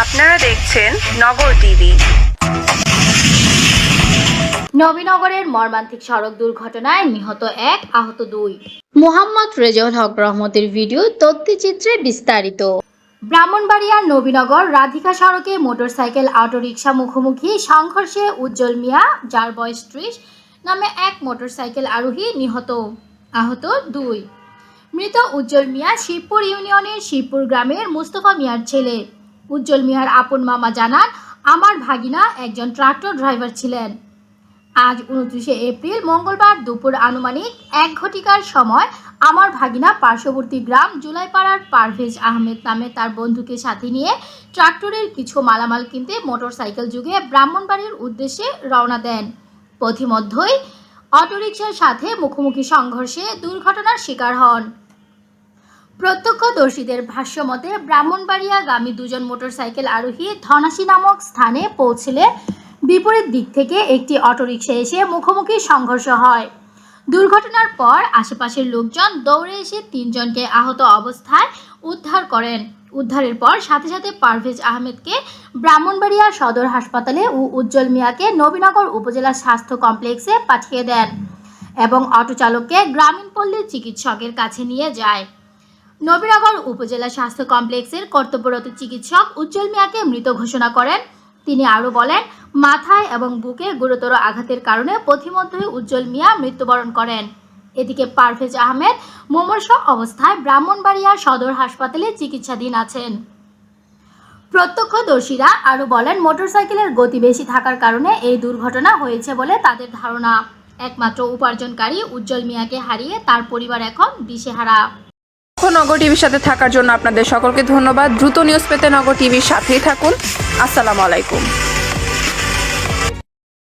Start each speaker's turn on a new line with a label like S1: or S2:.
S1: আপনারা দেখছেন নগর টিভি।
S2: নবীনগরের মর্মান্তিক সড়ক দুর্ঘটনায় নিহত 1, আহত 2। মোহাম্মদ রেজাউল হক রহমতের ভিডিও, তথ্যচিত্রে বিস্তারিত। ব্রাহ্মণবাড়িয়ার নবীনগর রাধিকা সড়কে মোটরসাইকেল অটোরিকশা মুখোমুখি সংঘর্ষে উজ্জ্বল মিয়া, যার বয়স 30, নামে এক মোটরসাইকেল আরোহী নিহত, আহত 2। মৃত উজ্জ্বল মিয়া শিবপুর ইউনিয়নের শিবপুর গ্রামের মুস্তফা মিয়ার ছেলে। উজ্জ্বল মিয়ার আপন মামা জানান, আমার ভাগিনা একজন ট্রাক্টর ড্রাইভার ছিলেন। আজ 29শে এপ্রিল মঙ্গলবার দুপুর আনুমানিক 1 ঘটিকার সময় আমার ভাগিনা পার্শ্ববর্তী গ্রাম জুলাইপাড়ার পারভেজ আহমেদ নামে তার বন্ধুকে সাথে নিয়ে ট্রাক্টরের কিছু মালামাল কিনতে মোটরসাইকেল যুগে ব্রাহ্মণবাড়ির উদ্দেশ্যে রওনা দেন। পথিমধ্যেই অটোরিকশার সাথে মুখোমুখি সংঘর্ষে দুর্ঘটনার শিকার হন। প্রত্যক্ষদর্শীদের ভাষ্যমতে ব্রাহ্মণবাড়িয়াগামী 2 জন মোটরসাইকেল আরোহী ধনাশী নামক স্থানে পৌঁছলে বিপরীত দিক থেকে একটি অটোরিকশা এসে মুখোমুখি সংঘর্ষ হয়। দুর্ঘটনার পর আশেপাশের লোকজন দৌড়ে এসে 3 জনকে আহত অবস্থায় উদ্ধার করেন। উদ্ধারের পর সাথে সাথে পারভেজ আহমেদকে ব্রাহ্মণবাড়িয়া সদর হাসপাতালে ও উজ্জ্বল মিয়াকে নবীনগর উপজেলা স্বাস্থ্য কমপ্লেক্সে পাঠিয়ে দেন এবং অটো চালককে গ্রামীণ পল্লী চিকিৎসকের কাছে নিয়ে যায়। নবীনগর উপজেলা স্বাস্থ্য কমপ্লেক্সের কর্তব্যরত চিকিৎসক উজ্জ্বল মিয়াকে মৃত ঘোষণা করেন। তিনি আরও বলেন, মাথায় এবং বুকে গুরুতর আঘাতের কারণে পথিমধ্যেই উজ্জ্বল মিয়া মৃত্যুবরণ করেন। এদিকে পারভেজ আহমেদ মুমূর্ষ অবস্থায় ব্রাহ্মণবাড়িয়া সদর হাসপাতালে চিকিৎসাধীন আছেন। প্রত্যক্ষদর্শীরা আরও বলেন, মোটরসাইকেলের গতি বেশি থাকার কারণে এই দুর্ঘটনা হয়েছে বলে তাদের ধারণা। একমাত্র উপার্জনকারী উজ্জ্বল মিয়াকে হারিয়ে তার পরিবার এখন দিশেহারা।
S1: নগর টিভির সাথে থাকার জন্য আপনাদের সকলকে ধন্যবাদ। দ্রুত নিউজ পেতে নগর টিভির সাথেই থাকুন। আসসালামু আলাইকুম।